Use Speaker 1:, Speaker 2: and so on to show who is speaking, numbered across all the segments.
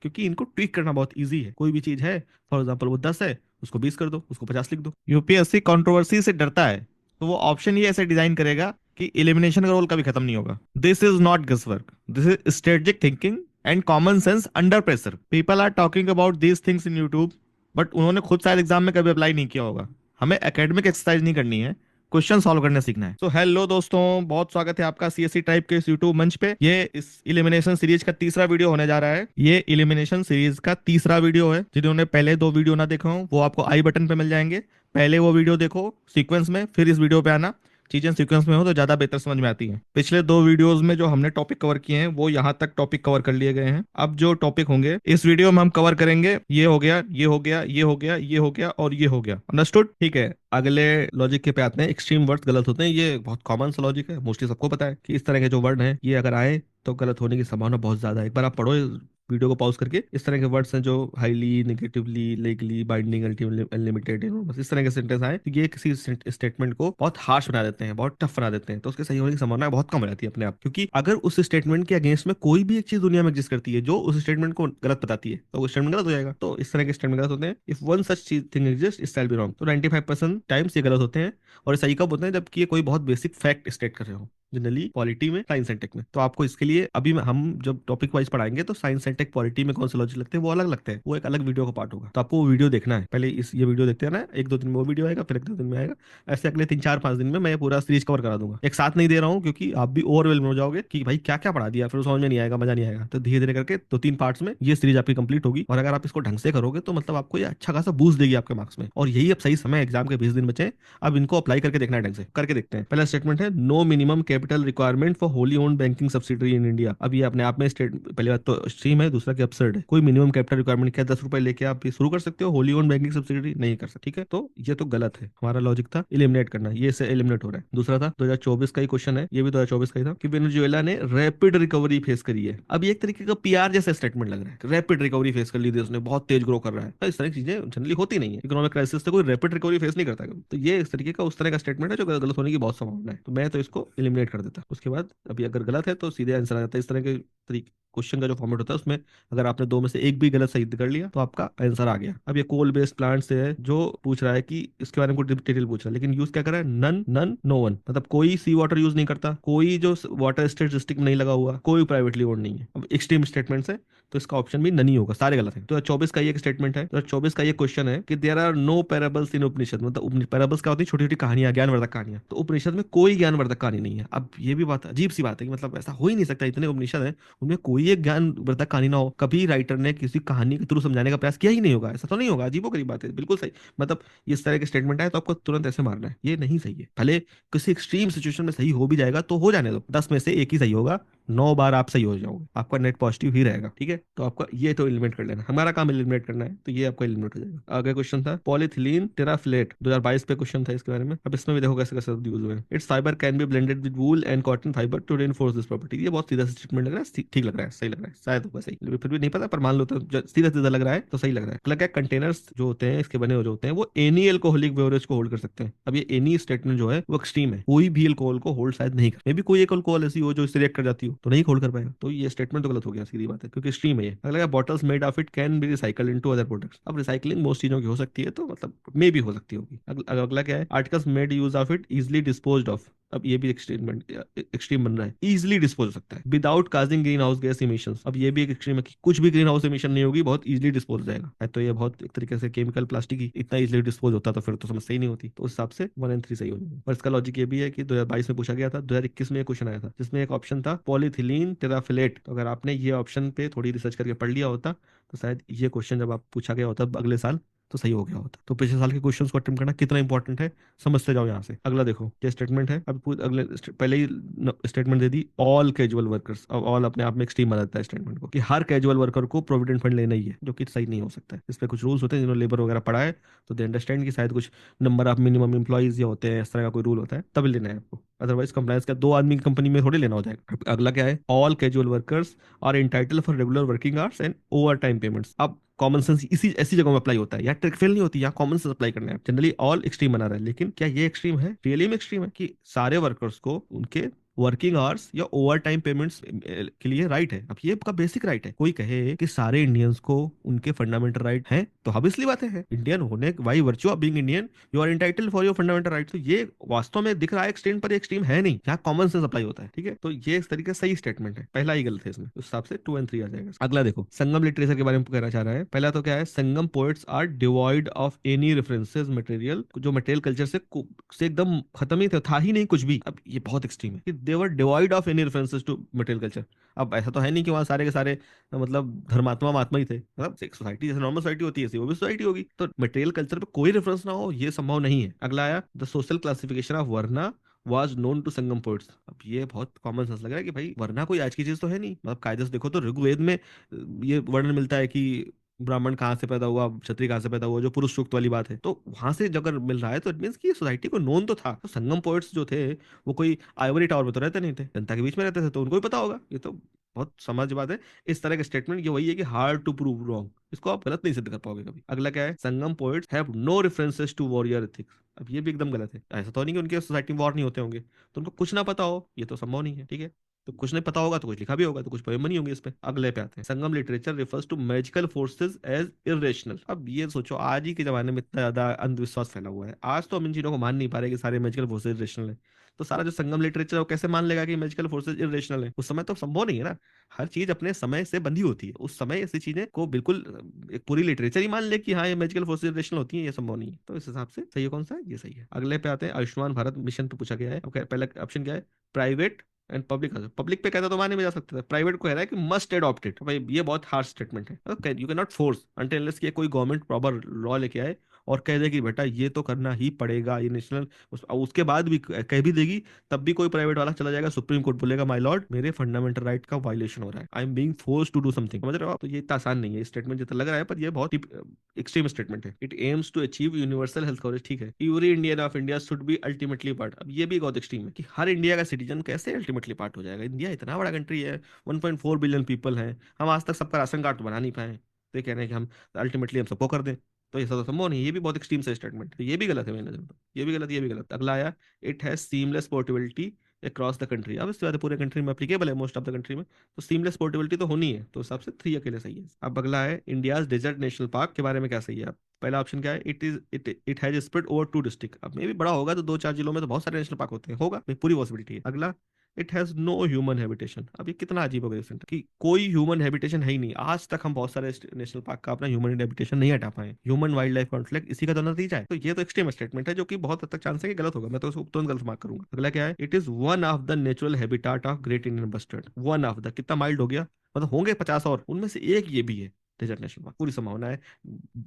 Speaker 1: क्योंकि इनको ट्विक करना बहुत ईजी है। कोई भी चीज है, फॉर एग्जाम्पल वो 10 है, उसको 20 कर दो, उसको 50 लिख दो। यूपीएससी कंट्रोवर्सी से डरता है, तो वो ऑप्शन ही ऐसे डिजाइन करेगा कि एलिमिनेशन का रोल कभी खत्म नहीं होगा। This is not guesswork, this is strategic thinking and common sense under pressure. People are talking about these things in YouTube, but उन्होंने खुद शायद एग्जाम में कभी अप्लाई नहीं किया होगा। हमें एकेडमिक एक्सरसाइज नहीं करनी है, क्वेश्चन सॉल्व करना सीखना है। तो हेलो दोस्तों, बहुत स्वागत है आपका सीएससी टाइप के इस यूट्यूब मंच पे। ये इस इलिमिनेशन सीरीज का तीसरा वीडियो होने जा रहा है। ये इलिमिनेशन सीरीज का तीसरा वीडियो है। जिन्होंने पहले दो वीडियो ना देखा हो वो आपको आई बटन पे मिल जाएंगे। पहले वो वीडियो देखो सीक्वेंस में, फिर इस वीडियो पे आना। चीजें सीक्वेंस में हो तो ज्यादा बेहतर समझ में आती हैं। पिछले दो वीडियोस में जो हमने टॉपिक कवर किए हैं वो यहाँ तक टॉपिक कवर कर लिए गए हैं। अब जो टॉपिक होंगे इस वीडियो में हम कवर करेंगे, ये हो गया, ये हो गया, ये हो गया, ये हो गया और ये हो गया। अंडरस्टूड? ठीक है, अगले लॉजिक के पे आते हैं। एक्सट्रीम वर्ड्स गलत होते हैं, ये बहुत कॉमन सा लॉजिक है, मोस्टली सबको पता है कि इस तरह के जो वर्ड हैं ये अगर आए तो गलत होने की संभावना बहुत ज्यादा है। एक बार आप पढ़ो वीडियो को पॉज करके। इस तरह के वर्ड्स हैं जो highly, negatively, legally, binding, ultimately, unlimited, बस इस तरह के सेंटेंस आए तो ये किसी स्टेटमेंट को बहुत हार्श बना देते हैं, बहुत टफ बना देते हैं, तो उसके सही होने की संभावना बहुत कम हो जाती है अपने आप। क्योंकि अगर उस स्टेटमेंट के अगेंस्ट में कोई भी एक चीज दुनिया में एग्जिस्ट करती है जो उस स्टेटमेंट को गलत बताती है, तो वो स्टेटमेंट गलत हो जाएगा। तो इस तरह के स्टेटमेंट गलत होते हैं। इफ वन सच चीज thing exist it shall be wrong. तो 95% टाइम्स ये गलत होते हैं। और ये सही कब होते हैं? जबकि ये कोई बहुत बेसिक फैक्ट स्टेट कर रहे हो, जनरली पॉलिटी में, साइंस एंड टेक में। तो आपको इसके लिए अभी हम जब टॉपिक वाइज पढ़ाएंगे तो साइंस एंड टेक पॉलिटी में कौन से लॉजिक लगते हैं वो अलग लगते हैं, वो एक अलग वीडियो का पार्ट होगा। तो आपको वो वीडियो देखना है। पहले इस ये वीडियो देखते हैं ना, एक दो दिन में वो वीडियो आएगा, फिर एक दो दिन में आएगा। ऐसे अगले 3 4 5 दिन में मैं ये पूरा सीरीज कवर करा दूंगा। एक साथ नहीं दे रहा हूँ क्योंकि आप भी ओवरवेलम हो जाओगे कि भाई क्या क्या पढ़ा दिया, फिर समझ में नहीं आएगा, मजा नहीं आएगा। तो धीरे धीरे करके 2 3 पार्ट्स में ये सीरीज आपकी कंप्लीट होगी। और अगर आप इसको ढंग से करोगे तो मतलब आपको ये अच्छा खासा बूस्ट देगी आपके मार्क्स में। और यही अब सही समय, एग्जाम के 20 दिन बचे। अब इनको अप्लाई करके देखना है, ढंग से करके देखते हैं। पहला स्टेटमेंट है, no minimum capital requirement for wholly owned banking subsidiary in India. अब ये अपने आप में स्टेट, पहली बात तो स्ट्रीम है, दूसरा कि अपसर्ड है। कोई मिनिमम कैपिटल रिक्वायरमेंट क्या 10 रुपए लेके आप ये शुरू कर सकते हो? होली ओन्ड बैंकिंग सब्सिडरी नहीं कर सकते। ठीक है, तो ये तो गलत है। हमारा लॉजिक था एलिमिनेट करना, ये से एलिमिनेट हो रहा है। दूसरा था 2024 का ही क्वेश्चन है, ये भी 2024 का ही था कि वेनेजुएला ने रैपिड रिकवरी फेस करी है। अब ये एक तरीके का पीआर जैसा स्टेटमेंट लग रहा है, रैपिड रिकवरी फेस कर ली देश ने, बहुत तेज ग्रो कर रहा है। तो इस तरह की चीजें जनरली होती नहीं है। इकोनॉमिक क्राइसिस से कोई रैपिड रिकवरी फेस नहीं करता कभी। तो ये इस तरीके का, उस तरह का स्टेटमेंट है जो गलत होने की बहुत संभावना है। तो मैं तो इसको एलिमिनेट कर देता। उसके बाद अभी अगर गलत है तो सीधे आंसर आ जाता है। इस तरह के तरीके क्वेश्चन का जो फॉर्मेट होता है उसमें अगर आपने दो में से एक भी गलत सही कर लिया तो आपका आंसर आ गया। अब ये कोल बेस्ड प्लांट से है जो पूछ रहा है कि इसके बारे में कुछ डिटेल पूछ रहा है, लेकिन यूज क्या कर रहा है? None, none, no one. मतलब कोई सी वाटर यूज नहीं करता, कोई जो वाटर स्टेटिस्टिक में नहीं लगा हुआ, कोई प्राइवेटली ओन्ड नहीं है। अब एक्सट्रीम स्टेटमेंट्स है तो इसका ऑप्शन भी नन ही होगा, सारे गलत है। तो 24 का ये एक स्टेटमेंट है, तो 24 का ये क्वेश्चन है कि देयर आर नो पैराबल्स इन उपनिषद। मतलब पैराबल्स क्या होती है? छोटी छोटी कहानियां, ज्ञानवर्धक कहानियां। तो उपनिषद में कोई ज्ञानवर्धक कहानी नहीं है। अब ये भी बात अजीब सी बात है कि मतलब ऐसा हो ही नहीं सकता, इतने उपनिषद है उनमें कोई एक ज्ञानवर्धक कहानी ना हो। कभी राइटर ने किसी कहानी के थ्रू समझाने का प्रयास किया ही नहीं होगा, ऐसा तो नहीं होगा। अजीबोगरीब बात है, बिल्कुल सही। मतलब इस तरह के स्टेटमेंट आए तो आपको तुरंत ऐसे मारना है, ये नहीं सही है। भले किसी एक्सट्रीम सिचुएशन में सही हो भी जाएगा तो हो जाने दो, 10 में से एक ही सही होगा, 9 बार आप सही हो जाओगे, आपका नेट पॉजिटिव ही रहेगा। ठीक है, तो आपका ये तो एलिमिनेट कर लेना, हमारा काम एलिमिनेट करना है, तो ये आपका एलिमिनेट हो जाएगा। आगे क्वेश्चन था पॉलीथिलीन टेराफिलेट, 2022 पे क्वेश्चन था इसके बारे में। अब इसमें भी देखो कैसे कैसे यूज हुए हैं। Its fibre can be blended with wool and cotton fibre to reinforce this property. ये बहुत सीधा स्टेटमेंट लग रहा है, ठीक लग रहा है, सही लग रहा है, शायद होगा सही, लेकिन फिर भी नहीं पता, पर मान लो तो सीधा सीधा लग रहा है तो सही लग रहा है। अगला क्या, कंटेनर्स जो होते हैं इसके बने हुए जो होते हैं वो एनी एल्कोहलिक बेवरेज को होल्ड कर सकते हैं। अब ये एनी स्टेटमेंट जो है वो एक्सट्रीम है, कोई भी अल्कोहल को होल्ड शायद नहीं कर, मे भी कोई एक अल्कोहल ऐसी हो जो इससे रिएक्ट कर जाती हो तो नहीं होल्ड कर पाएगा। तो ये स्टेटमेंट तो गलत हो गया, सीधी बात है, क्योंकि एक्सट्रीम है ये। अगला bottles made of it can be recycled into other products. अब रिसाइकलिंग मोस्ट चीजों की हो सकती है, तो मतलब मे भी हो सकती होगी। अगला क्या है, articles made use of it easily disposed of. अब ये भी एक्सट्रीम बन रहा है, इजिली डिस्पोज हो सकता है without causing green house gas emissions. अब ये भी एक एक्सट्रीम है कि कुछ भी ग्रीन हाउस इमिशन नहीं होगी, बहुत इजिली डिस्पोज हो जाएगा। है तो ये बहुत एक तरीके से केमिकल प्लास्टिक ही इतना इजिली डिस्पोज होता तो फिर तो समस्या ही नहीं होती। तो उस हिसाब से 1 और 3 सही हो जाएगा। और इसका लॉजिक ये भी है कि 2022 में पूछा गया था, 2021 में क्वेश्चन आया था जिसमें एक ऑप्शन था पॉलीथिलीन टेराफिलेट। तो अगर आपने ये ऑप्शन पे थोड़ी रिसर्च करके पढ़ लिया होता तो शायद ये क्वेश्चन जब आप पूछा गया होता अगले साल तो सही हो गया होता। तो पिछले साल के क्वेश्चंस को अटेम्प्ट करना कितना इंपॉर्टेंट है समझते जाओ यहाँ से। अगला देखो ये स्टेटमेंट है, अब अगले पहले ही स्टेटमेंट दे दी, ऑल कैजुअल वर्कर्स। अब ऑल अपने आप में एक्सट्रीम बना देता है स्टेटमेंट को कि हर कैजुअल वर्कर को प्रोविडेंट फंड लेना ही है, जो कि सही नहीं हो सकता है। इस पे कुछ रूल्स होते हैं, जिन्होंने लेबर वगैरह पढ़ा है तो दे अंडरस्टैंड कि शायद कुछ नंबर ऑफ मिनिमम एम्प्लॉइज या होते हैं, इस तरह का कोई रूल होता है तभी लेना है आपको, अदरवाइज कंप्लायंस का 2 आदमी की कंपनी में थोड़ी लेना हो जाएगा। अगला क्या है, all casual workers are entitled for regular working hours and overtime payments. अब कॉमन सेंस इसी ऐसी जगह में अप्लाई होता है, यहाँ ट्रिक फेल नहीं होती, यहाँ कॉमन सेंस अप्लाई करना है। जनरली ऑल एक्सट्रीम बना रहा है, लेकिन क्या ये एक्सट्रीम है? रियली में एक्सट्रीम है कि सारे वर्कर्स को उनके वर्किंग आवर्स या ओवर टाइम पेमेंट्स के लिए राइट है। अब ये आपका बेसिक राइट है। कोई कहे कि सारे इंडियंस को उनके फंडामेंटल राइट हैं, तो ऑब्वियसली बातें हैं, इंडियन होने by virtue of being Indian you are entitled for your fundamental right. तो ये वास्तव में दिख रहा है एक्सट्रीम, पर एक्सट्रीम है नहीं, यहाँ कॉमन सेंस अप्लाई होता है। ठीक है, तो ये इस तरीके से सही स्टेटमेंट है, पहला ही गलत है इसमें, उस हिसाब से 2 और 3 आ जाएगा। अगला देखो, संगम लिटरेचर के बारे में कहना चाह रहा है। पहला तो क्या है, Sangam poets are devoid of any references material, जो मटेरियल कल्चर से एकदम खत्म ही था ही नहीं कुछ भी। अब ये बहुत एक्सट्रीम है कि they were devoid of any references to material culture. अब ऐसा तो है नहीं कि वहां सारे के सारे मतलब धर्मात्मा महात्मा ही थे, मतलब एक सोसाइटी जैसे नॉर्मल सोसाइटी होती है ऐसी वो भी सोसाइटी होगी, तो मटेरियल कल्चर पे कोई रेफरेंस ना हो ये संभव नहीं है। अगला आया, the social classification of varna was known to Sangam poets. अब ये बहुत कॉमन सेंस लग रहा है कि भाई वरना कोई आज की चीज तो है नहीं, मतलब कायदे से देखो तो ऋग्वेद में ये वर्णन मिलता है कि ब्राह्मण कहाँ से पैदा हुआ, क्षत्रिय कहाँ से पैदा हुआ, जो पुरुष सूक्त वाली बात है, तो वहां से अगर मिल रहा है तो इट मीन्स कि सोसाइटी को नोन तो था। तो संगम पोइट्स जो थे वो कोई आइवरी टावर में तो रहते नहीं थे, जनता के बीच में रहते थे, तो उनको भी पता होगा। ये तो बहुत समझ बात है। इस तरह के स्टेटमेंट ये वही है कि हार्ड टू प्रूव रॉन्ग, इसको आप गलत नहीं सिद्ध कर पाओगे कभी। अगला क्या है, Sangam poets have no references to warrior ethics. अब ये भी एकदम गलत है। ऐसा तो नहीं कि उनके सोसाइटी में वॉर नहीं होते होंगे, तो उनको कुछ ना पता हो, ये तो संभव नहीं है। ठीक है, तो कुछ नहीं पता होगा तो कुछ लिखा भी होगा, तो कुछ पोएम बनी होंगी इस पे। अगले पे आते हैं, Sangam literature refers to magical forces as irrational. अब ये सोचो, आज ही के जमाने में इतना ज्यादा अंधविश्वास फैला हुआ है, आज तो हम इन चीजों को मान नहीं पा रहे कि सारे मैजिकल फोर्सेस इरेशनल है। तो सारा जो संगम लिटरेचर है वो कैसे मान लेगा कि मैजिकल फोर्सेस इरेशनल है? उस समय तो संभव नहीं है ना। हर चीज अपने समय से बंधी होती है, उस समय ऐसी चीजें को बिल्कुल एक पूरी लिटरेचर ही मान ले कि हाँ ये मैजिकल फोर्सेस इरेशनल होती है, ये संभव नहीं है। तो इस हिसाब से सही है कौन सा है, ये सही है। अगले पे आते हैं, आयुष्मान भारत मिशन पे पूछा गया है। ओके, पहला ऑप्शन क्या है, प्राइवेट एंड पब्लिक। पब्लिक पे कहता तो माने में जा सकता था, प्राइवेट को कह रहा है कि मस्ट एडॉप्ट इट। भाई ये बहुत हार्श स्टेटमेंट है। You can not force until unless कि कोई गवर्नमेंट प्रॉपर लॉ लेके आए और कह दे कि बेटा ये तो करना ही पड़ेगा, ये नेशनल, उसके बाद भी कह भी देगी, तब भी कोई प्राइवेट वाला चला जाएगा सुप्रीम कोर्ट बोलेगा माय लॉर्ड मेरे फंडामेंटल राइट का वायलेशन हो रहा है, I am being force to do something. समझ रहे हो आप? तो ये इतना आसान नहीं है स्टेटमेंट जितना लग रहा है, पर ये बहुत एक्सट्रीम स्टेटमेंट है। It aims to achieve universal health coverage. ठीक है, every Indian of India should be ultimately part. अब ये भी बहुत एक्सट्रीम है कि हर इंडिया का सिटीजन कैसे अल्टीमेटली पार्ट हो जाएगा। इंडिया इतना बड़ा कंट्री है, 1.4 बिलियन पीपल हैं, हम आज तक सबका राशन कार्ड तो बना नहीं पाए, तो ये कह रहे हैं कि हम अल्टीमेटली हम सबको कर दें, तो ये सब तो संभव नहीं है। ये भी बहुत एक्सट्रीम से स्टेटमेंट है, ये भी गलत है मेरी नजर में तो। ये भी गलत, ये भी गलत। अगला आया, it has seamless portability across the country. अब इसके बाद पूरे कंट्री में अप्लीकेबल है, मोस्ट ऑफ द कंट्री में, तो सीमलेस पोर्टेबिलिटी तो होनी है, तो उस हिसाब से 3 अकेले सही है। अब अगला है, इंडियाज डेजर्ट नेशनल पार्क के बारे में क्या सही है। पहला ऑप्शन क्या है, it has spread over 2 district. अब मे भी बड़ा होगा तो 2-4 जिलों में तो बहुत सारे नेशनल पार्क होते हैं, होगा भाई, पूरी पॉसिबिलिटी है। अगला, it has no human habitation. अब ये कितना अजीब हो गया कि कोई ह्यूमन हैबिटेशन है ही नहीं। आज तक हम बहुत सारे नेशनल पार्क का अपना ह्यूमन हैबिटेशन नहीं हटा पाए, ह्यूमन वाइल्ड लाइफ कॉन्फ्लिक्ट इसी का तो नतीजा है। तो ये तो एक्सट्रीम स्टेटमेंट है, जो कि बहुत हद तक चांस है कि गलत होगा, मैं तो उसको तुरंत गलत मार्क करूंगा। अगला क्या है, it is one of the natural habitat of great Indian bustard. One of the कितना माइल्ड हो गया, मतलब होंगे 50 और उनमें से एक ये भी है। डेजर्ट नेशनल पार्क पूरी संभावना है।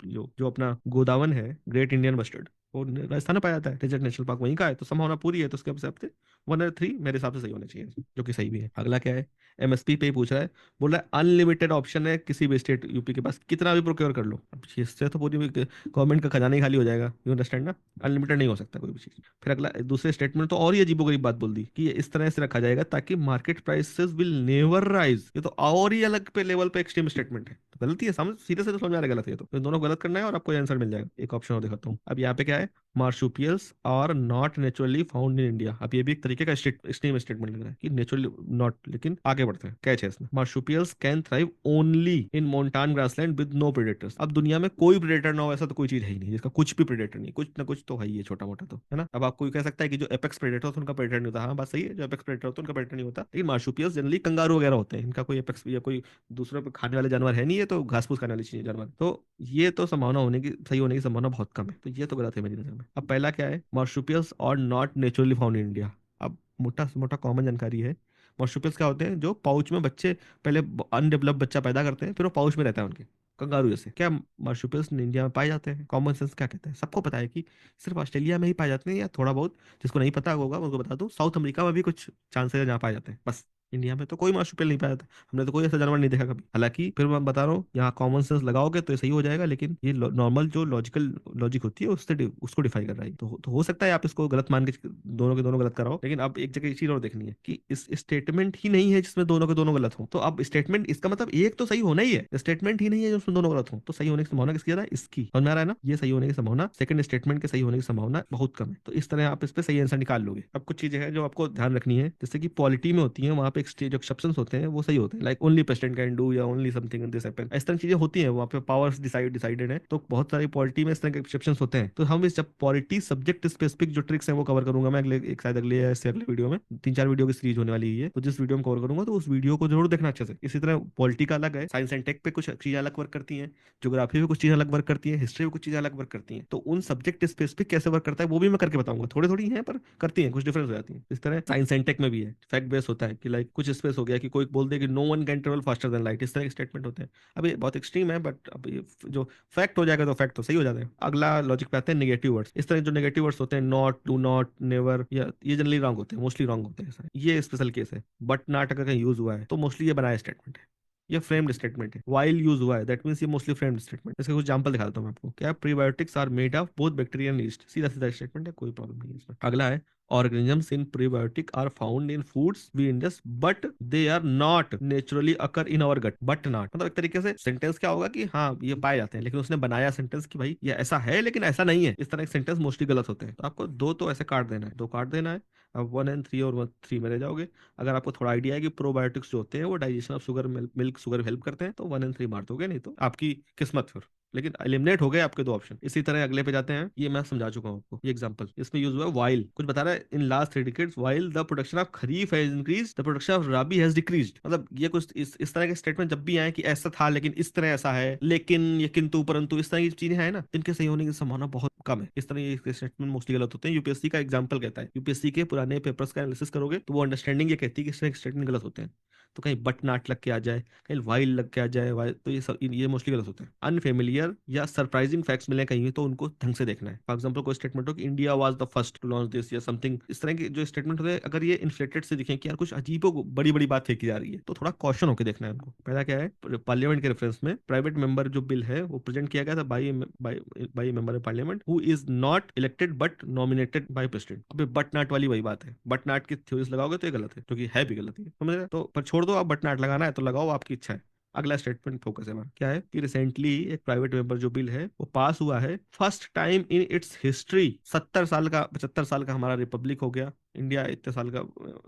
Speaker 1: जो जो अपना गोदावन है, ग्रेट इंडियन बस्टर्ड, वो राजस्थान में पाया जाता है, डेजर्ट नेशनल पार्क वहीं का है, तो संभावना पूरी है। तो उसके हिसाब से 1 और 3 मेरे हिसाब से सही होने चाहिए, जो कि सही भी है। अगला क्या है, एमएसपी पे ही पूछ रहा है, बोल रहा है अनलिमिटेड ऑप्शन है किसी भी स्टेट यूपी के पास, कितना भी प्रोक्योर कर लो। अब इससे तो पूरी गवर्नमेंट का खजाना ही खाली हो जाएगा, यू अंडरस्टैंड ना, अनलिमिटेड नहीं हो सकता कोई भी चीज। फिर अगला दूसरे स्टेटमेंट तो और ही अजीबोगरीब बात बोल दी कि ये इस तरह से रखा जाएगा ताकि market prices will never rise. ये तो और ही अलग पे लेवल पे एक्सट्रीम स्टेटमेंट है, तो गलती है, समझ सीधे से तो समझ आ रहा है गलत है। तो इन दोनों को गलत करना है और आपको आंसर मिल जाएगा। एक ऑप्शन और दिखाता हूँ। अब यहाँ पे क्या है, marsupials are not naturally found in India. अब ये भी एक तरीके का एक्सट्रीम स्टेटमेंट लग रहा है कि नेचुरली नॉट, लेकिन आगे बढ़ते हैं, कैच है इसमें, marsupials can thrive only in montane grassland with no predators. अब दुनिया में कोई प्रेडेटर ना हो ऐसा तो कोई चीज है ही नहीं, जिसका कुछ भी प्रेडेटर नहीं, कुछ ना कुछ तो है ही है छोटा मोटा, तो है ना। अब आपको कह सकता है कि जो एपेक्स प्रेडेटर होता है उनका प्रेडेटर नहीं होता, हाँ बात सही है, जो एपेक्स प्रेडेटर होता है उनका प्रेडेटर नहीं होता, लेकिन मार्शुपियल्स जनरली कंगारू वगैरह होते हैं, इनका कोई एपेक्स या कोई दूसरों पे खाने वाले जानवर है नहीं, है तो घास फूस खाने वाले चीज जानवर, तो ये तो संभावना होने की, सही होने की संभावना बहुत कम है, तो ये तो गलत है मेरी नजर में। अब पहला क्या है, मार्शुपियल्स और not naturally found in India. अब मोटा मोटा कॉमन जानकारी है, मार्शुपियल्स क्या होते हैं, जो पाउच में बच्चे पहले अनडेवलप्ड बच्चा पैदा करते हैं, फिर वो पाउच में रहता है उनके, कंगारू जैसे। क्या मार्शुपियल्स इंडिया में पाए जाते हैं? कॉमन सेंस क्या कहते हैं, सबको पता है कि सिर्फ ऑस्ट्रेलिया में ही पाए जाते हैं, या थोड़ा बहुत जिसको नहीं पता होगा उनको बता दूं, साउथ अमेरिका में भी कुछ चांसेस है जहाँ पाए जाते हैं, बस इंडिया में तो कोई मार्शुपियल नहीं पाया था, हमने तो कोई ऐसा जानवर नहीं देखा कभी। हालांकि फिर मैं बता रहा हूँ, यहाँ कॉमन सेंस लगाओगे तो ये सही हो जाएगा, लेकिन ये नॉर्मल जो लॉजिकल लॉजिक होती है उससे उसको डिफाई कर रहा है। तो हो सकता है आप इसको गलत मान के दोनों के दोनों गलत कराओ, लेकिन अब एक जगह चीज और देखनी है कि इस स्टेटमेंट ही नहीं है जिसमें दोनों के दोनों गलत हो। तो अब स्टेटमेंट, इसका मतलब एक तो सही होना ही है, स्टेटमेंट ही नहीं है जिसमें दोनों गलत हो, तो सही होने की संभावना किसकी ज्यादा है? इसकी। समझ में आ रहा है ना? ये सही होने की संभावना, सेकंड स्टेटमेंट के सही होने की संभावना बहुत कम है। तो इस तरह आप इस पे सही आंसर निकाल लोगे। अब कुछ चीजें हैं जो आपको ध्यान रखनी है, जैसे कि पॉलिटी में होती है, वहां पे जो एक्सेप्शन होते हैं वो सही होते हैं, like only president can do या only something in this happen, इस तरह की चीजें होती हैं वहां पे, पावर्स डिसाइडेड है। तो बहुत सारी पॉलिटी में इस तरह के एक्सेप्शन होते हैं। तो हम इस जब पॉलिटी सब्जेक्ट स्पेसिफिक जो ट्रिक्स है वो कवर करूंगा मैं अगले एक शायद अगले या इससे अगले वीडियो में, 3-4 वीडियो की सीरीज होने वाली है। तो जिस वीडियो में कवर करूंगा तो उस वीडियो को जरूर देखना अच्छे से। इसी तरह पॉलिटी का अलग है, साइंस एंड टेक पे कुछ चीजें अलग वर्क करती हैं, ज्योग्राफी में कुछ चीजें अलग वर्क करती है, हिस्ट्री में कुछ चीजें अलग वर्क करती हैं। तो उन सब्जेक्ट स्पेसिफिक कैसे वर्क करता है वो भी मैं करके बताऊंगा। थोड़ी थोड़ी है पर करती हैं, कुछ डिफरेंस हो जाती है। इस तरह साइंस एंड टेक में भी है, फैक्ट बेस होता है कि लाइक कुछ स्पेस हो गया कि कोई बोल दे कि no one can travel faster than light, इस तरह के स्टेटमेंट होते हैं। अब ये बहुत एक्सट्रीम है, बट अब ये जो फैक्ट हो जाएगा तो फैक्ट तो सही हो जाता है। अगला लॉजिक पे आते हैं नेगेटिव वर्ड्स। इस तरह जो नेगेटिव वर्ड्स होते हैं, नॉट, डू नॉट, नेवर, या ये जनरली रॉन्ग होते हैं, मोस्टली रॉन्ग होते हैं ऐसा। ये स्पेशल केस है। बट नॉट अगर कहीं यूज हुआ है तो मोस्टली ये बनाया स्टेटमेंट है, ये फ्रेम्ड स्टेटमेंट है। वाइल यूज हुआ है दैट मींस ये मोस्टली फ्रेम्ड स्टेटमेंट। इसका कुछ एग्जांपल दिखा देता हूं मैं आपको। क्या? Prebiotics are made of both bacteria and yeast, सीधा सीधा स्टेटमेंट है, कोई प्रॉब्लम नहीं है इसमें। अगला है organisms in prebiotic are found in foods we ingest but they are not naturally occur in our gut, but not मतलब एक तरीके से सेंटेंस क्या होगा कि हाँ ये पाए जाते हैं, लेकिन उसने बनाया सेंटेंस कि भाई ये ऐसा है लेकिन ऐसा नहीं है। इस तरह के सेंटेंस मोस्टली गलत होते हैं। तो आपको दो तो ऐसे काट देना है, दो काट देना है। अब 1 और 3 और 3 में रह जाओगे। अगर आपको थोड़ा आइडिया है कि प्रोबायोटिक्स जो होते हैं वो digestion of sugar, milk sugar help करते हैं, तो 1 और 3 मार दोगे, नहीं तो आपकी किस्मत फिर। लेकिन एलिमिनेट हो गए आपके दो ऑप्शन। इसी तरह अगले पे जाते हैं, ये मैं समझा चुका हूँ आपको। ये एग्जांपल इसमें यूज हुआ है वाइल, कुछ बता रहा है in last 3 decades while the production of kharif has increase the production of rabi has decreased. मतलब ये कुछ इस तरह के स्टेटमेंट जब भी आए कि ऐसा था लेकिन इस तरह ऐसा है, लेकिन ये किंतु परंतु इस तरह की चीजें है ना, इनके सही होने की संभावना बहुत कम है। इस तरह ये स्टेटमेंट मोस्टली गलत होते हैं। यूपीएससी का एग्जांपल कहता है, यूपीएससी के पुराने पेपर्स का एनालिसिस करोगे तो वो अंडरस्टैंडिंग ये कहती है कि इस तरह के स्टेटमेंट गलत होते हैं। तो कहीं बट नाट लग के आ जाए, कहीं वाइल लग के आ जाए, तो ये सब ये मोस्टली गलत होते हैं। अनफेमिलियर या सरप्राइजिंग फैक्ट्स मिले कहीं तो उनको ढंग से देखना है। फॉर एग्जांपल कोई स्टेटमेंट हो कि India was the first to launch this या समथिंग, इस तरह के जो स्टेटमेंट होते हैं अगर ये इन्फ्लेटेड से दिखें कि यार कुछ अजीब बड़ी बड़ी बात फेंकी जा रही है, तो थोड़ा कॉशन होकर देखना है उनको। पहला क्या है, पार्लियामेंट के रेफरेंस में प्राइवेट मेंबर जो बिल है वो प्रेजेंट किया गया था by member of parliament who is not elected but nominated by president. अब बट नाट वाली वही बात है, बट नाट की थ्योरीज लगाओगे तो ये गलत है, क्योंकि है भी गलत है, समझ रहे? तो पर छोड़ दो, आप बट नाट लगाना है तो लगाओ, आपकी इच्छा है। अगला स्टेटमेंट फोकस है हमारा, क्या है कि रिसेंटली एक प्राइवेट मेंबर जो बिल है वो पास हुआ है first time in its history. 70 साल का 75 साल का हमारा रिपब्लिक हो गया इंडिया, इतने साल का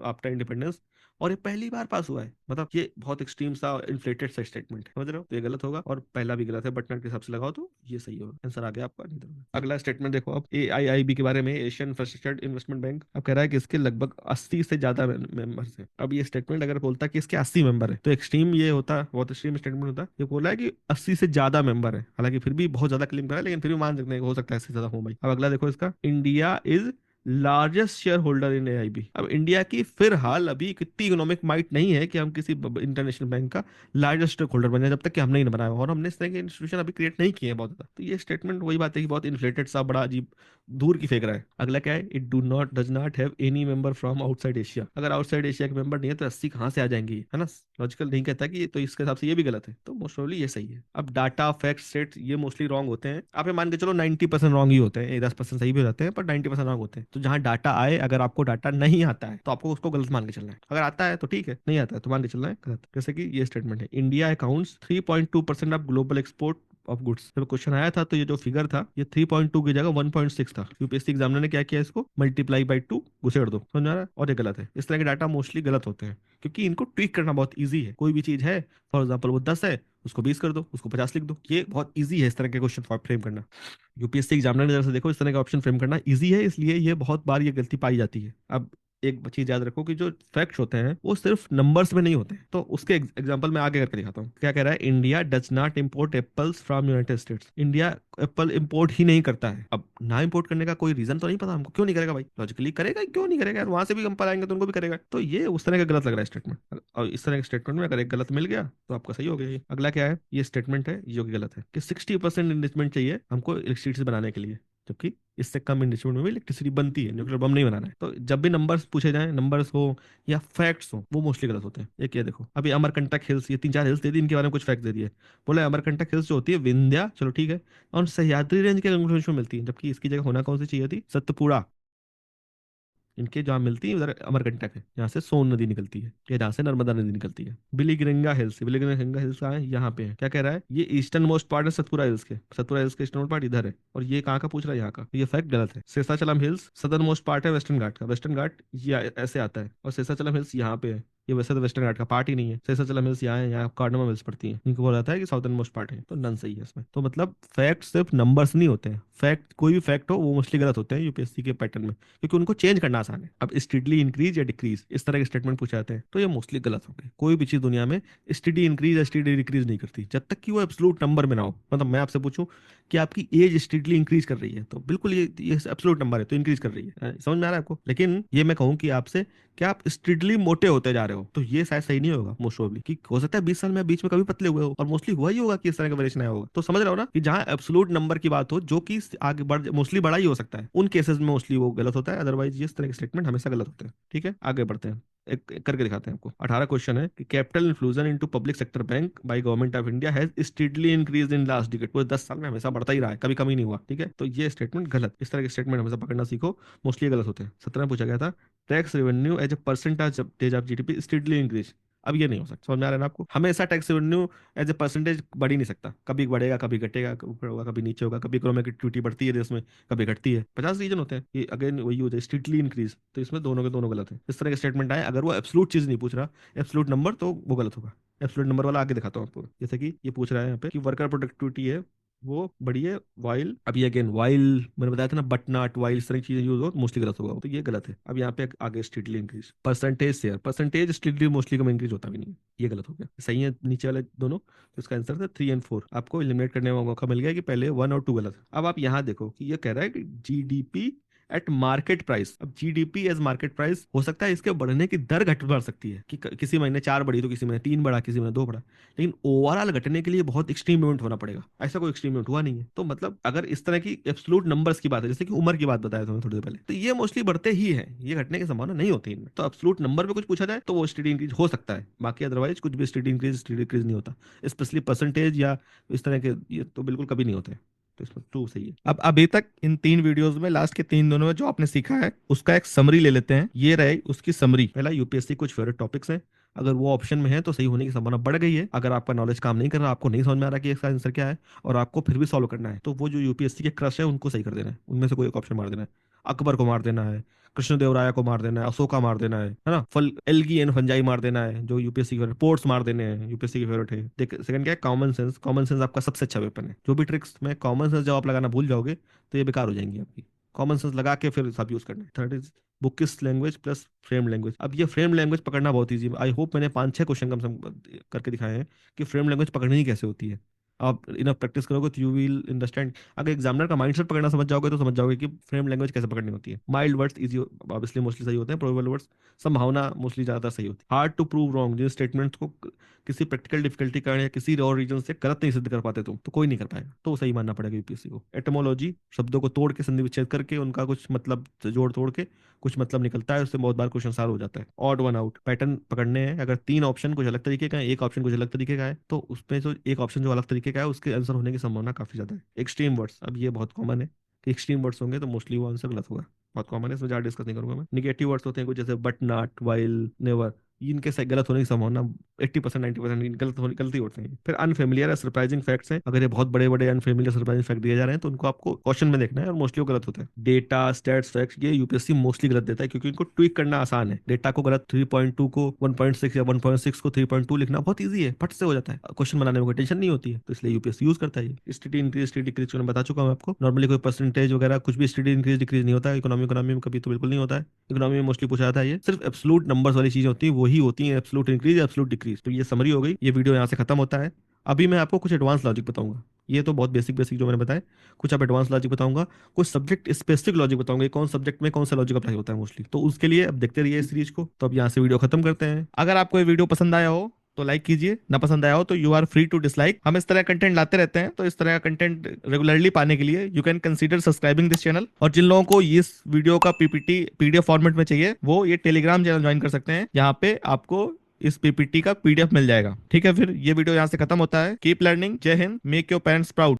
Speaker 1: आफ्टर इंडिपेंडेंस, और ये पहली बार पास हुआ है। मतलब ये बहुत एक्सट्रीम सा इन्फ्लेटेड सा स्टेटमेंट है, समझ रहे हो? तो ये गलत होगा, और पहला भी गलत है। बटनर के हिसाब से लगाओ तो ये सही होगा। आंसर आ गया आपका, नहीं तो अगला स्टेटमेंट देखो अब, AIIB के बारे में, एशियन इंफ्रास्ट्रक्चर इन्वेस्टमेंट बैंक। अब कह रहा है कि इसके लगभग 80 से ज्यादा मेंबर्स हैं। अब ये स्टेटमेंट अगर बोलता कि इसके 80 मेंबर है तो एक्सट्रीम ये होता, बहुत एक्सट्रीम स्टेटमेंट होता। ये बोला है कि 80 से ज्यादा मेंबर है, हालांकि फिर भी बहुत ज्यादा क्लेम करा है, लेकिन फिर भी मान सकते हैं कि हो सकता है 80 से ज्यादा हो भाई। अब अगला देखो इसका, India is largest share holder in AIB। अब इंडिया की फिलहाल अभी कितनी इकोनॉमिक माइट नहीं है कि हम किसी इंटरनेशनल बैंक का लार्जेस्ट स्टेक होल्डर बने, जब तक कि हमने ही नहीं बनाया, और हमने इस तरह के इंस्टीट्यूशन अभी क्रिएट नहीं किए हैं बहुत ज्यादा। तो ये स्टेटमेंट वही बात है कि बहुत इन्फ्लेटेड सा, बड़ा अजीब, दूर की फेंक रहा है। अगला क्या है, it does not have any member from outside Asia. अगर आउटसाइड एशिया के मेंबर नहीं है तो 80 कहाँ से आ जाएंगे, है ना? लॉजिकल नहीं कहता कि तो इसके हिसाब से ये भी गलत है, तो मोस्ट प्रोबेबली ये सही है। अब डाटा फैक्ट सेट ये मोस्टली रॉन्ग होते हैं। आप ये मान के चलो 90% रॉन्ग ही होते हैं, 10% सही भी हो जाते हैं, पर 90% रॉन्ग होते हैं। तो जहां डाटा आए, अगर आपको डाटा नहीं आता है तो आपको उसको गलत मान के चलना है। अगर आता है तो ठीक है, नहीं आता है तो मान के चलना है गलत। जैसे कि ये स्टेटमेंट है, India accounts 3.2% of global export of goods. जब क्वेश्चन आया था तो ये जो फिगर था ये 3.2 की जगह 1.6 था। यूपीएससी एग्जामिनर ने क्या किया, इसको मल्टीप्लाई बाई 2 घुसेड़ दो, समझ आ रहा है? और ये गलत है। इस तरह के डाटा मोस्टली गलत होते हैं क्योंकि इनको ट्विक करना बहुत ईजी है। कोई भी चीज है, फॉर एग्जाम्पल वो 10 है, उसको 20 कर दो, उसको 50 लिख दो। ये बहुत ईजी है इस तरह के क्वेश्चन फ्रेम करना। यूपीएससी एग्जामिनर की तरफ से देखो, इस तरह का ऑप्शन फ्रेम करना ईजी है, इसलिए ये बहुत बार ये गलती पाई जाती है। अब एक चीज याद रखो कि जो फैक्ट्स होते हैं वो सिर्फ नंबर्स में नहीं होते। तो उसके एग्जांपल मैं आगे करके दिखाता हूँ। क्या कह रहा है, India does not import apples from United States. India apple import ही नहीं करता है। अब ना इंपोर्ट करने का कोई रीजन तो नहीं पता हमको, क्यों नहीं करेगा भाई? लॉजिकली करेगा, क्यों नहीं करेगा यार? वहां से भी कंपल आएंगे तो उनको भी करेगा। तो ये उस तरह का गलत लग रहा है स्टेटमेंट, और इस तरह के स्टेटमेंट में अगर एक गलत मिल गया तो आपका सही हो गया। अगला क्या है, ये स्टेटमेंट है जो कि गलत है कि 60% इन्वेस्टमेंट चाहिए हमको इलेक्ट्रिसिटी बनाने के लिए। जबकि इससे कम इंस्टीट्यूट में भी इलेक्ट्रिसिटी बनती है, न्यूक्लियर बम नहीं बनाना है। तो जब भी नंबर्स पूछे जाएं, नंबर्स हो या फैक्ट्स हो, वो मोस्टली गलत होते हैं। एक ये देखो, अभी अमरकंटक हिल्स, ये 3-4 हिल्स दे दी, इनके बारे में कुछ फैक्ट दे दिए। बोले अमरकंटक हिल्स जो होती है विंध्या, चलो ठीक है, और सह्याद्री रेंज के कंक्लूजन में मिलती है, जबकि इसकी जगह होना कौन सी चाहिए थी, सतपुड़ा। इनके जहाँ मिलती है उधर अमरकंटक है, जहाँ से सोन नदी निकलती है या जहाँ से नर्मदा नदी निकलती है। बिलिग्रिंगा हिल्स, बिलिग्रिंगा हिल्स कहाँ है, यहाँ पे है। क्या कह रहा है, ये ईस्टर्न मोस्ट पार्ट है सतपुरा हिल्स के, सतपुरा हिल्स के ईस्टर्न मोस्ट पार्ट इधर है, और ये कहाँ का पूछ रहा है, यहाँ का। ये फैक्ट गलत है। Seshachalam hills southern most part है वेस्टर्न घाट का, वेस्टर्न घाट ये ऐसे आता है, और शेषाचलम हिल्स यहाँ पे है। ये वैसे तो वेस्टर्न घाट का पार्ट ही नहीं है, शेषाचलम हिल्स यहाँ है, यहाँ कार्डमम हिल्स पड़ती है, इनको बोला जाता है कि साउथर्न मोस्ट पार्ट है, तो नन सही है इसमें। तो मतलब फैक्ट सिर्फ नंबर्स नहीं होते हैं, फैक्ट कोई भी फैक्ट हो वो मोस्टली गलत होते हैं यूपीएससी के पैटर्न में, क्योंकि उनको चेंज करना आसान है। अब स्टेडली इंक्रीज या डिक्रीज इस तरह के स्टेटमेंट पूछे जाते हैं, तो ये मोस्टली गलत होंगे। कोई भी चीज दुनिया में स्टेडी इंक्रीज या स्टेडी डिक्रीज नहीं करती जब तक कि वो एब्सोल्यूट नंबर में ना हो। मतलब मैं आपसे पूछूं कि आपकी एज स्टेडली इंक्रीज कर रही है, तो बिल्कुल ये एब्सोल्यूट नंबर है, तो इंक्रीज कर रही है, समझ में आ रहा है आपको। लेकिन ये मैं कहूँ कि आपसे कि आप स्टेडली मोटे होते जा रहे हो, तो ये शायद सही नहीं होगा मोस्ट प्रोबेबली, कि हो सकता है 20 साल में बीच में कभी पतले हुए हो, और मोस्टली हुआ ही होगा कि इस तरह का वेरिएशन आया होगा। तो समझ रहे हो ना कि जहां एब्सोल्यूट नंबर की बात हो जो कि आगे बढ़ मोस्टली बड़ा ही हो सकता है, उन केसेस में मोस्टली वो गलत होता है, अदरवाइज इस तरह के स्टेटमेंट हमेशा गलत होते हैं। ठीक है, आगे बढ़ते हैं, एक करके दिखाते हैं आपको। 18 क्वेश्चन है कि capital infusion into public sector bank by government of India has steadily increase in last decade, पूरे 10 साल में हमेशा बढ़ता ही रहा है, कभी कमी नहीं हुआ। ठीक है, तो ये स्टेटमेंट गलत, इस तरह के स्टेटमेंट हमेशा पकड़ना सीखो, मोस्टली गलत होते हैं। 17 में पूछा गया था tax revenue as a percentage of GDP steadily increase. अब ये नहीं हो सकता, समझ में आ रहा है ना आपको। हमेशा tax revenue as a percentage बढ़ ही नहीं सकता, कभी बढ़ेगा कभी घटेगा, कभी ऊपर होगा कभी नीचे होगा, कभी इकोनॉमिक एक्टिविटी बढ़ती है देश में, कभी घटती है। 50 रीजन होते हैं, ये अगेन वही हो जाए स्ट्रिक्टली इंक्रीज, तो इसमें दोनों के दोनों गलत है। इस तरह के स्टेटमेंट आए, अगर वो एब्सोल्यूट चीज नहीं पूछ रहा, एब्सोल्यूट नंबर, तो वो गलत होगा। एब्सोल्यूट नंबर वाला आगे दिखाता हूँ आपको, जैसे कि ये पूछ रहा है यहाँ पे कि वर्कर प्रोडक्टिविटी है वो बड़ी है वाइल, अभी अगेन वाइल मैंने बताया था ना, बट नॉट वाइल, इस तरह की चीजें यूज हो मोस्टली गलत होगा, तो ये गलत है। अब यहाँ पे आगे strictly increase, percentage share, percentage strictly mostly कम इंक्रीज होता भी नहीं है, ये गलत हो गया। सही है नीचे वाले दोनों, तो इसका आंसर था 3 और 4, आपको एलिमिनेट करने का मौका मिल गया कि पहले 1 और 2 गलत है। अब आप यहाँ देखो कि ये कह रहा है कि जीडीपी एट मार्केट प्राइस। अब जीडीपी एज मार्केट प्राइस, हो सकता है इसके बढ़ने की दर घट बढ़ सकती है, कि किसी महीने 4 बढ़ी तो किसी महीने 3 बढ़ा, किसी महीने 2 बढ़ा, लेकिन ओवरऑल घटने के लिए बहुत एक्सट्रीम इवेंट होना पड़ेगा, ऐसा कोई एक्सट्रीम इवेंट हुआ नहीं है। तो मतलब अगर इस तरह की एब्सोल्यूट नंबर्स की बात है, जैसे कि उम्र की बात बताया था थोड़ी देर पहले, तो ये मोस्टली बढ़ते ही है, ये घटने की संभावना नहीं होती इनमें। तो एब्सोल्यूट नंबर पे कुछ पूछा जाए तो वो स्टडी इंक्रीज हो सकता है, बाकी अदरवाइज कुछ भी स्टडी इंक्रीज स्टडी डिक्रीज नहीं होता, स्पेशली परसेंटेज या इस तरह के, ये तो बिल्कुल कभी नहीं होते। तो इसमें 2 सही है। अब अभी तक इन 3 वीडियोस में लास्ट के 3 दोनों में जो आपने सीखा है उसका एक समरी ले लेते हैं, ये रहे उसकी समरी। पहला, यूपीएससी कुछ फेवरेट टॉपिक्स हैं, अगर वो ऑप्शन में है तो सही होने की संभावना बढ़ गई है। अगर आपका नॉलेज काम नहीं कर रहा, आपको नहीं समझ में आ रहा कि इसका आंसर क्या है, और आपको फिर भी सॉल्व करना है, तो वो जो यूपीएससी के क्रश है उनको सही कर देना है, उनमें से कोई एक ऑप्शन मार देना है। अकबर को मार देना है, कृष्णदेवराय को मार देना है, अशोका मार देना है ना, फल एलगी एन फंजाई मार देना है, जो यूपीएससी के रिपोर्ट्स मार देने हैं, यूपीएससी के फेवरेट है। देख, सेकंड क्या है, कॉमन सेंस। कॉमन सेंस आपका सबसे अच्छा वेपन है, जो भी ट्रिक्स में कॉमन सेंस जब आप लगाना भूल जाओगे तो ये बेकार हो जाएंगी आपकी। कॉमन सेंस लगा के फिर सब यूज करना है। Third is bookish language plus frame language. अब ये फ्रेम लैंग्वेज पकड़ना बहुत ईजी है, आई होप मैंने 5-6 क्वेश्चन कम से कम करके दिखाए हैं कि फ्रेम लैंग्वेज पकड़नी ही कैसे होती है। आप इनफ प्रैक्टिस करोगे तो यू विल अंडरस्टैंड। अगर एग्जामिनर का माइंडसेट पकड़ना समझ जाओगे तो समझ जाओगे कि फ्रेम लैंग्वेज कैसे पकड़नी होती है। Mild words easy obviously mostly सही होते हैं, प्रोबेबल वर्ड्स संभावना मोस्टली ज्यादा सही होती है। हार्ड टू प्रूव रॉन्ग, जिन स्टेटमेंट्स को किसी प्रैक्टिकल डिफिकल्टी कारण या किसी और रीजन से गलत नहीं सिद्ध कर पाते तुम, तो कोई नहीं कर पाएगा, तो सही मानना पड़ेगा यूपीएससी को। एटमोलॉजी, शब्दों को तोड़ के संधि विच्छेद करके उनका कुछ मतलब जोड़ तोड़ के कुछ मतलब निकलता है, उससे बहुत बार क्वेश्चन सॉल्व हो जाता है। ऑड वन आउट, पैटर्न पकड़ने हैं, अगर 3 ऑप्शन कुछ अलग तरीके का है, एक ऑप्शन कुछ अलग तरीके का है, तो उसमें जो एक ऑप्शन जो अलग तरीके का है उसके आंसर होने की संभावना काफी ज्यादा है। एक्सट्रीम वर्ड्स, अब ये बहुत कॉमन है कि एक्सट्रीम वर्ड्स होंगे तो मोस्टली वो आंसर गलत होगा, बहुत कॉमन है, इसमें ज्यादा डिस्कस नहीं करूंगा मैं। निगेटिव वर्ड्स होते हैं कुछ जैसे बट नॉट वाइल नेवर, इनके सही गलत होने की संभावना 80% 90% गलती होते हैं। फिर अनफेमिलियर सरप्राइजिंग फैक्ट्स हैं, अगर ये बहुत बड़े बड़े अनफेमिलियर सरप्राइजिंग फैक्ट दिए जा रहे हैं तो उनको आपको क्वेश्चन में देखना है, और मोस्टली वो गलत होते हैं। डेटा स्टैट्स फैक्ट्स, ये यूपीएससी मोस्टली गलत देता है क्योंकि इनको ट्विक करना आसान है। डेटा को गलत 3.2 को 1.6 या 1.6 को 3.2 लिखना बहुत ईजी है, फट से हो जाता है, क्वेश्चन बनाने में कोई टेंशन नहीं होती है, तो इसलिए यूपीएससी यूज करता है। ये स्टडी इंक्रीज स्टडी डिक्रीज मैं बता चुका हूँ आपको। नॉर्मली कोई परसेंटेज वगैरह कुछ भी स्टडी इंक्रीज डिक्रीज नहीं होता है, इकोनॉमी में कभी तो बिल्कुल नहीं होता है। इकोनॉमी में मोस्टली पूछा जाता है, ये सिर्फ एब्सोल्यूट नंबर्स वाली चीजें होती है, वही होती है एब्सोल्यूट इंक्रीज एब्सोल्यूट डिक्रीज। तो ये समरी हो गई, ये वीडियो यहाँ से खत्म होता है। अभी मैं आपको कुछ एडवांस लॉजिक बताऊंगा, ये तो बहुत बेसिक बेसिक जो मैंने बताया, कुछ आप एडवांस लॉजिक बताऊंगा, कुछ सब्जेक्ट स्पेसिफिक लॉजिक बताऊंगा, कौन सब्जेक्ट में कौन सा लॉजिक अप्लाई होता है मोस्टली। तो उसके लिए अब देखते रहिए इस सीरीज को। तो अब यहाँ से वीडियो खत्म करते हैं। अगर आपको ये वीडियो पसंद आया हो तो लाइक कीजिए, ना पसंद आया हो तो you are free to dislike. हम इस तरह कंटेंट लाते रहते हैं, तो इस तरह का कंटेंट रेगुलरली पाने के लिए you can consider subscribing this channel. और जिन लोगों को इस वीडियो का पीपीटी पीडीएफ फॉर्मेट में चाहिए, वो ये टेलीग्राम चैनल ज्वाइन कर सकते हैं, यहाँ पे आपको इस पीपीटी का पीडीएफ मिल जाएगा। ठीक है, फिर ये वीडियो यहाँ से खत्म होता है। Keep learning. जय हिंद। Make your parents proud.